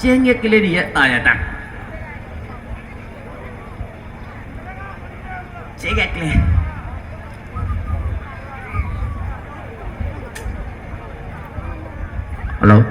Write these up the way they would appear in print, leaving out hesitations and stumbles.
ကျင်းငယ်ကလေးတွေရဲ့တာယာတန်ကျင်းငယ်ကလေးဟယ်လို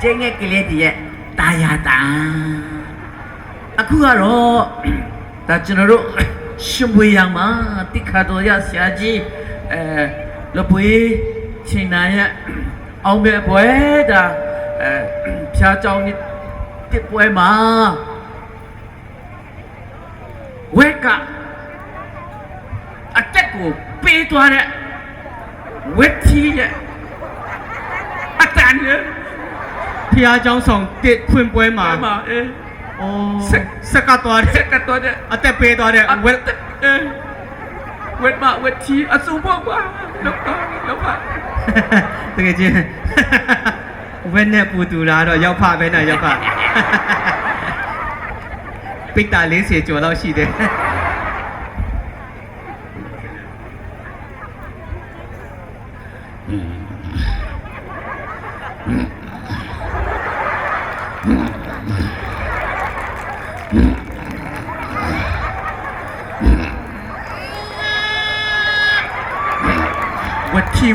ကျင်းငယ်ကလေးတွေရဲ့တာယာတန်အခုကတော့ဒါကျွန်တော်တို့ရှင်ပွေရံမှာတိခါတော်ရဆရာကြီးလပွေချိန်နာရဲ့အောင်ပဲပွဲဒါဖျားကြောင်တစ်ပွဲမှာဝက်ကအတက်ကိုပေးသွားတဲ့ဝက်ကြီးရဲ့အတန်ရဲ့ဖျားကြောင်ဆောင်တစ်ခွင်ပွဲမှာစက်ကတော်တဲ့အတက်ပေးသွားတဲ့ဝက်ဝက်ကြီးအစုံပေါ့ကွာလောက်ပါတကယ်ချင်းဝက်နဲ့ပူတူတာတော့ရောက်ဖပဲနဲ့ရောက်ဖပိတ်တာ40ကျော်လောက်ရှိတယ်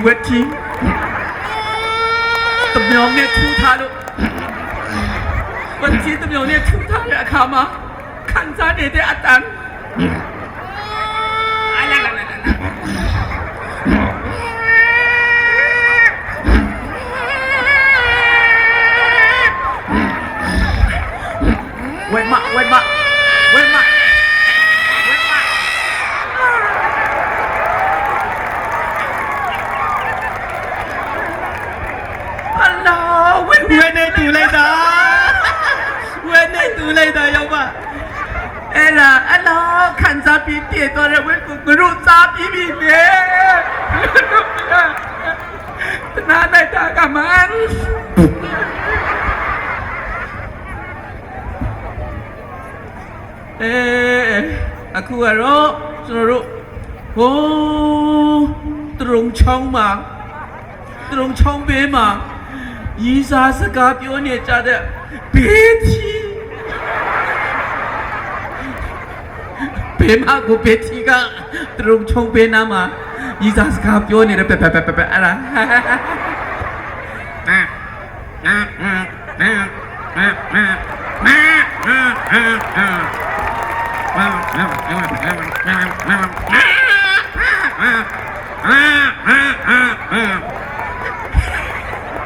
ဝက်တီတမြောင်နဲ့ထူထားလို့ဝက်တီတမြောင်နဲ့ထူထားတဲ့အခါမှာခံစားနေတဲ့အတန်ဝက်မဝဲနေတူလိုက်တာရောက်ပါအဲ့လားခံစားပြီးတည်တော့တဲ့ဝဲကိုဂရုစားပြီးပြီလေနားလိုက်တာကမန်အခုကတော့ကျွန်တော်တို့ဟိုးတရုံချောင်းဘေးမှာရီစာစကားပြောနေကြတဲ့ဘေးကြီးဘေးမကိုဘေးကြီးကတရုံချုံဘေးနာမှာရီစာစကားပြောနေတဲ့ပဲအဲ့ဒါ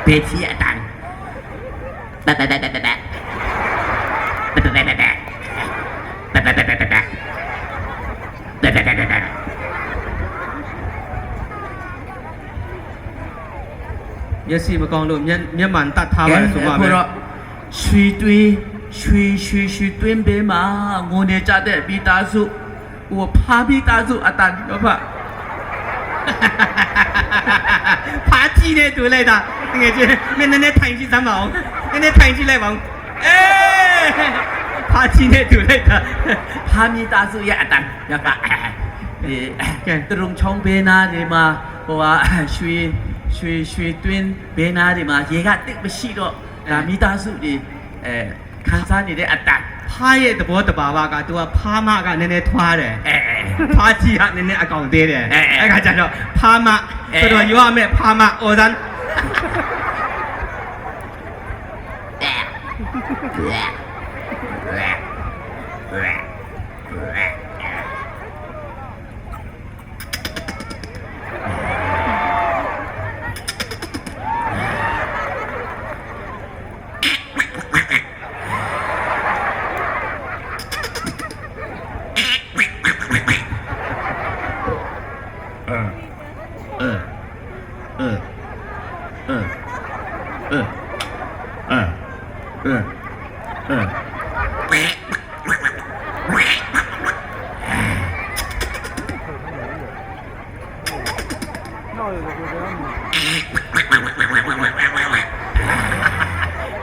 ဘေးကြီးအတန်မျက်စိမကောင်းလို့မျက်မှန်တတ်ထားပါတယ်ဆိုမှပဲရွှေတွင်းဘေးမှာငိုနေကြတဲ့မိသားစုဟိုဖားမိသားစုအတန်တော့ဖဖားကြည့်နေတူလိုက်တာတကယ်ချင်းနည်းနည်းထိုင်ကြည့်စမ်းပါဦးနည်းနည်းထိုင်ကြည့်လိုက်ပါဦးဖားကြည့်နေတူလိုက်တာဖားမိသားစုရဲ့အတန်ရောက်ကဲတရုံချုံဘေးနာဒီမှာဟိုကရွှေတွင်းဘေးနာဒီမှာရေကတိတ်မရှိတော့ဒါမိသားစုတွေခံစားနေတဲ့အတန်ဖားရဲ့သဘောတဘာဝကသူကဖားမကနည်းနည်းထွားတယ်ဖားကြီးကနည်းနည်းအကောင်သေးတယ်အဲ့ခါကျတော့ဖားမဆိုတော့ရွာမဲ့ဖားမအော်စမ်း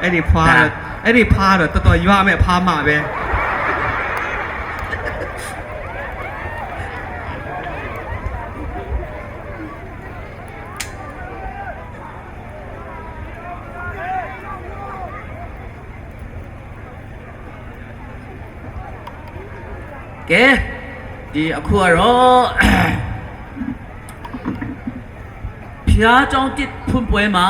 အဲ့ဒီဖွာတော့တော်တော်ရွာမဲ့ဖားမှာပဲကဲဒီအခုကတော့ဖျားကြောင်းတစ်ဖွင့်ပွဲမှာ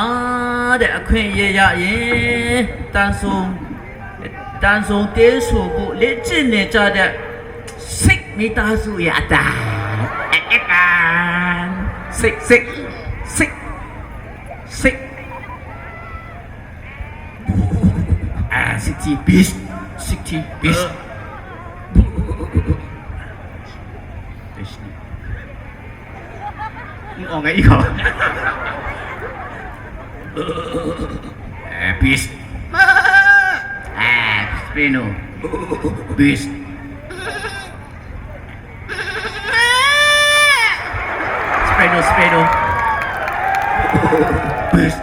တဲ့အခွင့်အရေးရရင်တန်ဆုံတေးဆိုဖို့လက်ကျင့်နေကြတဲ့စိတ်မိသားစုရတာစိတ်စိတ်60 bis 你往个一口bis Spreno bis Spreno bis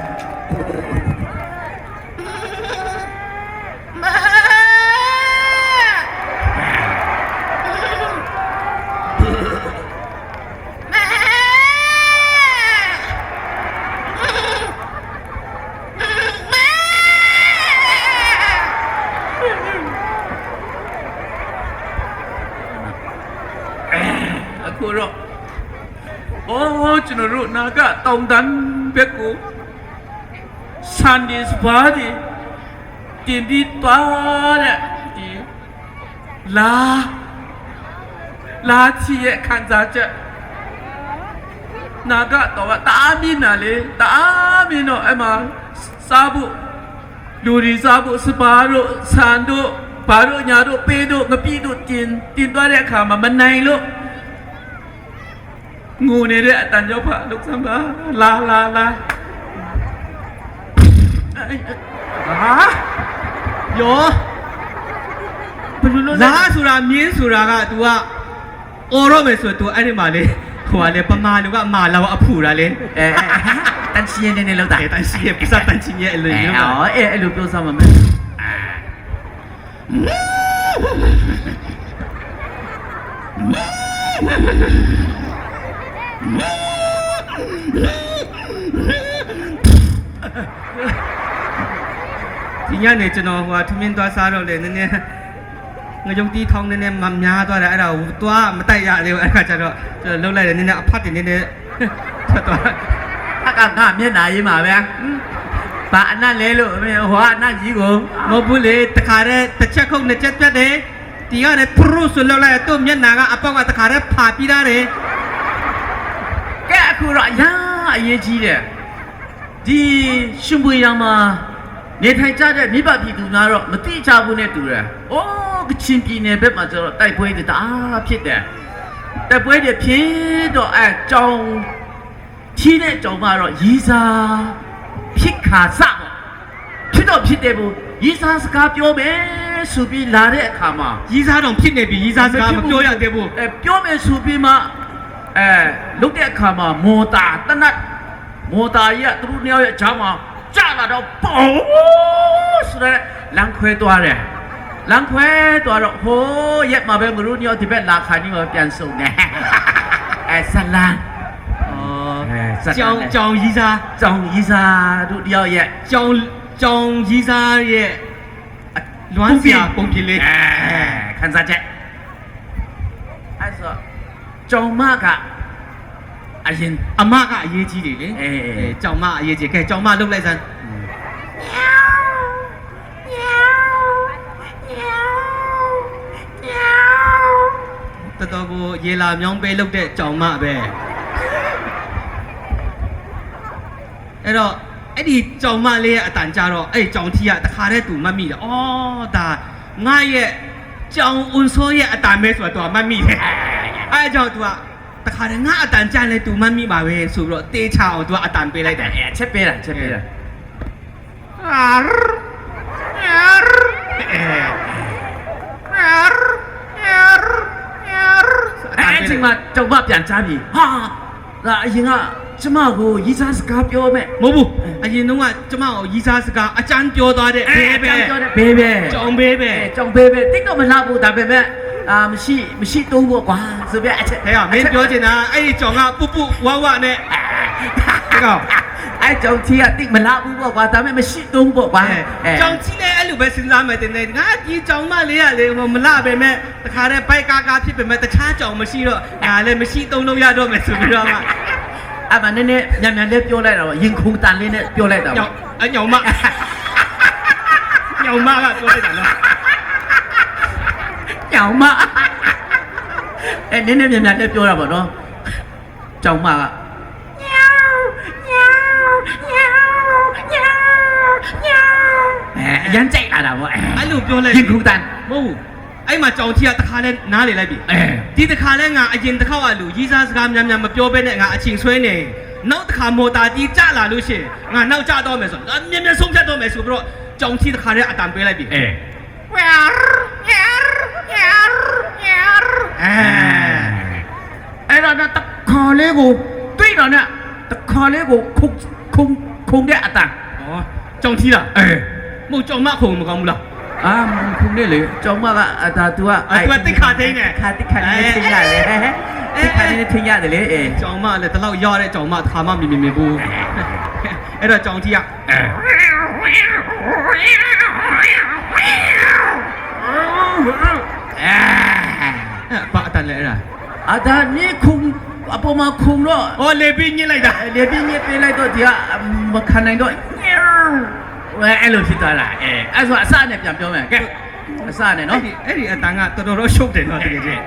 အခုတော့ကျွန်တော်တို့နာကတောင်တန်းဘက်ကိုဆန်ဒီစပါးဒီတင်ပြီးသွားတဲ့ဒီလာချီရဲ့ခံစားချက်နာကတော့တအားမြင်တာလေတအားမြင်တော့အဲ့မှာစားဖို့လူတွေစားဖို့စပါးတို့ဆန်တို့ဘာတို့ညာတို့ပေးတို့ငပိတို့တင်သွားတဲ့အခါမှာမနိုင်လို့ငိုနေတဲ့အတန်ကြောက်ဖာလုတ်စမ်းပါလာယောဘယ်လိုလဲလာဆိုတာမြင်းဆိုတာက तू ကအော်တော့မယ်ဆို तू အဲ့ဒီမှာလေဟိုကလေပမာလူကမာလာအဖူတာလေတန်ချီနေလောက်တာတန်ချီပစတန်ချီရဲ့အလိုမျိုးအဲ့လိုပြောစမ်းပါမယ်ဒီညနေကျွန်တော်ဟိုထမင်းသွားစားတော့လေနည်းနည်းငရုတ်တီးထောင်းနည်းနည်းမများသွားတယ်အဲ့ဒါကိုသွားမတိုက်ရသေးဘူးအဲ့ခါကျတော့ကျွန်တော်လှုပ်လိုက်တယ်နည်းနည်းအဖတ်တင်နည်းနည်းထွက်သွားအကငါမျက်နှာရေးမှာပဲဘာအနက်လဲလို့ဟိုကအနက်ကြီးကိုမဟုတ်ဘူးလေတခါတည်းတစ်ချက်ခုတ်နှစ်ချက်ပြတ်တယ်ဒီကလည်းပရုဆိုလှုပ်လိုက်တော့မျက်နှာကအပေါက်ကတခါတည်းဖာပြီးသားတယ်ကဲအခုတော့အရေးကြီးတယ်ဒီရှင်ပွေရမှာနေထိုင်ကြတဲ့မိဘပြည်သူများတော့မတိကျဘူးနဲ့တူတယ်။အိုးကချင်ပြည်နယ်ဘက်မှာကျတော့တိုက်ပွဲတွေတအားဖြစ်တယ်။တိုက်ပွဲတွေဖြစ်တော့ကြောင်ကြီးတဲ့ကြောင်ကတော့ရီစာဖြစ်ခါစပေါ့ဖြစ်တော့ဖြစ်တယ်ဘူးရီစာစကားပြောမယ်ဆိုပြီးလာတဲ့အခါမှာရီစာတော့ဖြစ်နေပြီရီစာစကားမပြောရသေးဘူးပြောမယ်ဆိုပြီးမှလုတ်တဲ့အခါမှာမော်တာတနတ်မော်တာကြီးကသူတို့နှစ်ယောက်ရဲ့ဂျာမှာကြာလာတော့ပေါဆိုတဲ့လမ်းခွဲသွားတယ်လမ်းခွဲသွားတော့ဟိုးရက်မှာပဲမလို့ညောဒီဘက်လာခါနီးမှာပြန်ဆုံတယ်ဇလန်ကြောင်ကြီးစားတို့တယောက်ရဲ့ကြောင်ကြီးစားရဲ့လွမ်းစရာပုံပြင်လေးခန်းစားချက်အဲ့ဆိုကြောင်မကအရင်အမကအရေးကြီးတယ်လေကြောင်မအရေးကြီးကဲကြောင်မလှုပ်လိုက်စမ်းတော်တော်ကိုရေလာမြောင်းပေးလှုပ်တဲ့ကြောင်မပဲအဲ့တော့အဲ့ဒီကြောင်မလေးရဲ့အတန်ကြတော့အဲ့ကြောင်ထီကတခါတည်းသူမှတ်မိတယ်အော်ဒါငါရဲ့ကြောင်အွန်ဆိုးရဲ့အတန်ပဲဆိုတော့သူမှတ်မိတယ် အဲကြောင့်သူကတခါတည်းငါအတန်ကြလဲသူမှတ်မိပါပဲဆိုပြီးတော့တေးချအောင်သူကအတန်ပေးလိုက်တယ်ချက်ပေးတာချက်ပေးတာအဲ့ဒီမှာကြောက်မပြန်ချပြီဟာဒါအရင်ကကျမကိုရီးစားစကားပြောမဲ့မဟုတ်ဘူးအရင်တုန်းကကျမကိုရီးစားစကားအကျန်းပြောသွားတဲ့ဘေးပဲကြောင်ဘေးပဲတိတ်တော့မလှဘူးဒါပေမဲ့မရှိသုံးဖို့ကွာဆိုပြအချက်ဟဲ့မင်းပြောချင်တာအဲ့ဒီကြောင်ကပုပုဝဝနဲ့ကောအဲ့ကြောင်ကြီးကတိတ်မလှဘူးပေါ့ကွာဒါပေမဲ့မရှိသုံးဖို့ကွာကြောင်ကြီးလည်းအဲ့လိုပဲစဉ်းစားမယ်တင်တယ်ငါဒီကြောင်မလေးကလေမလှပဲမဲ့တခါတည်းပိုက်ကားကားဖြစ်ပေမဲ့တခြားကြောင်မရှိတော့ငါလည်းမရှိသုံးလို့ရတော့မယ်ဆိုပြီးတော့မှအဲ့မှာနည်းနည်းညံလေးပြောလိုက်တာပေါ့ရင်ခုန်တန်လေးနဲ့ပြောလိုက်တာပေါ့ညောင်မကပြောလိုက်တာနော်ညောင်မအဲ့နည်းနည်းညံလေးပြောတာပေါ့နော်ကြောင်မကရမ်းကြိုက်လာတာပေါ့အဲ့လိုပြောလိုက်ရင်ခုန်တန်မဟုတ်ဘူးအဲ့မှာကြောင်ကြီးကတခါလဲနားလေလိုက်ပြီဒီတခါလဲငါအရင်တစ်ခေါက်အလူရီးစားစကားများများမပြောဘဲနဲ့ငါအချိန်ဆွဲနေနောက်တစ်ခါမော်တာကြီးကြလာလို့ရှိရင်ငါနောက်ကျတော့မယ်ဆိုတော့မြင်မြင်ဆုံးဖြတ်တော့မယ်ဆိုပြီးတော့ကြောင်ကြီးတခါလဲအတန်ပေးလိုက်ပြီအဲ့တော့တခါလေးကိုတွေ့တော့နဲ့တခါလေးကိုခုန်တဲ့အတန်ဩကြောင်ကြီးလားမဟုတ်ကြောင်မခုန်မကောင်းဘူးလားခုန်နေလေကြောင်မကဒါ तू ကသူကတိတ်ခါသိနေတိတ်ခါနေထင်ရတယ်တိတ်ခါနေထင်ရတယ်လေကြောင်မလည်းတလောက်ရတဲ့ကြောင်မတစ်ခါမှမြင်ဘူးအဲ့တော့ကြောင်ကြီးကဘာအတန်လဲအဲ့ဒါဒါနေခုန်အပေါ်မှာခုန်တော့လေပြင်းညစ်လိုက်တာလေပြင်းညစ်ပေးလိုက်တော့ဒီကမခံနိုင်တော့အဲ့လိုဖြစ်သွားတာအဲ့ဆိုအစနဲ့ပြန်ပြောမယ်ကဲအစနဲ့နော်အဲ့ဒီအတန်ကတော်တော်ရှုပ်တယ်နော်တကယ်ချင်း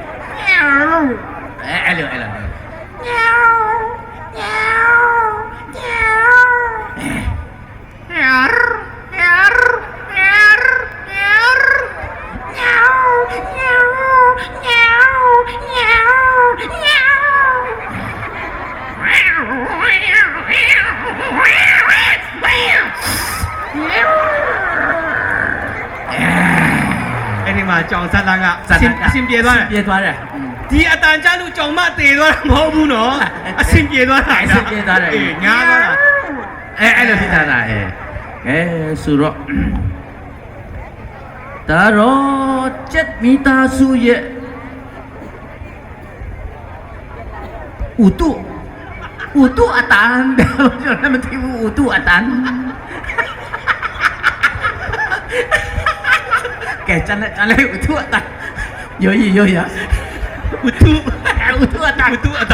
အဲ့လိုအဲ့ဒီမှာကြောင်ဇက်လန်းကအဆင်ပြေသွားတယ်ဒီအတန်ကြလို့ကြောင်မတေသွားတာမဟုတ်ဘူးနော်အဆင်ပြေသွားတာညားသွားတာအဲ့လိုဖြစ်တာဆိုတော့ဒါတော့ချက်မိသားစုရဲ့ဥတုအတန်ကျွန်တော်မသိဘူးဥတုအတန်ကဲကျန်လေဥတုအတန်ရောဥတုအတန်ဥတုအတ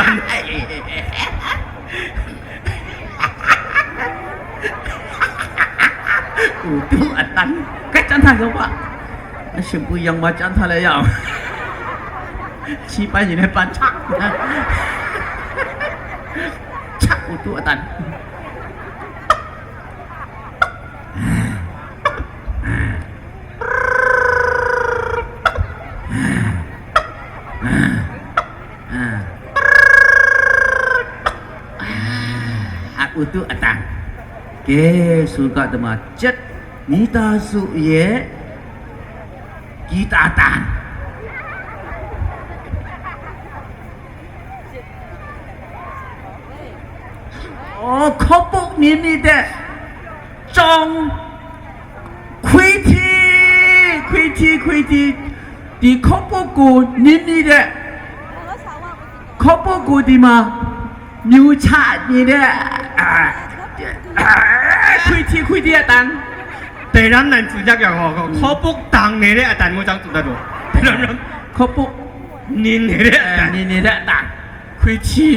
န်ကဲကျန်ထားတော့ပါအရှင်ဘူးยังมาကျန်ထားလဲရအောင်ချီပိုင်းနေပန်းချဥတုအတန်ဥတုအတန်ကဲဆိုကတော့မှချက်မိသားစုရဲ့ဂီတာတန်ခေါပုတ်နေတဲ့ကြောင်ခွေတီဒီခေါပုတ်ကိုနေတဲ့ခေါပုတ်ကိုဒီမှာမြူချနေတဲ့ခွေတီအတန်แต่นั้นนั่นคือยักษ์อย่างခေါပုတ်တန်နေတဲ့အတန်ကိုကြောင့်တူတယ်တော့ခေါပုတ်နေနေတဲ့အတန်ခွေတီ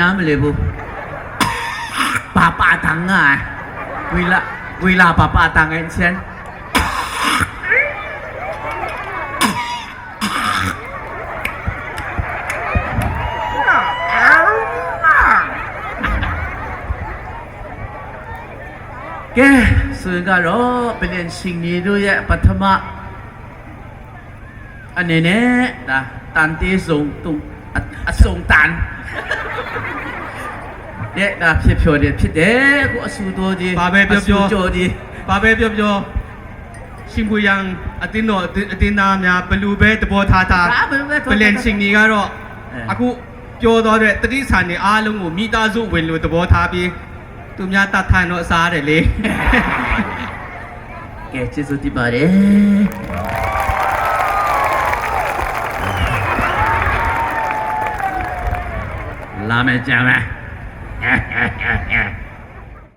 น้ำเลยบุปาตังอ่ะเวลาปาตังไอ้เช่น ကဲဆိုရင်ကတော့ပလင်ရှင်ကြီးတို့ရဲ့ပထမအနေနဲ့ဒါတန်တေးဆုံးတုံအစုံတန်တဲ့ဒါဖြစ်ဖြော်တယ်ဖြစ်တယ်ကိုအဆူတော်ကြီးဘာပဲပြောပြောရှင်ဘူးယံအတင်းတော်အတင်းသားများဘလူပဲတဘောထားပလင်ရှင်ကြီးကတော့အခုပြောတော့တဲ့တတိဆန်နေအားလုံးကိုမိသားစုဝင်လို့တဘောထားပြီးသူများတတ်ထိုင်တော့စားတယ်လေကဲကျေးဇူးတင်ပါတယ်လာမယ်ကြာမယ်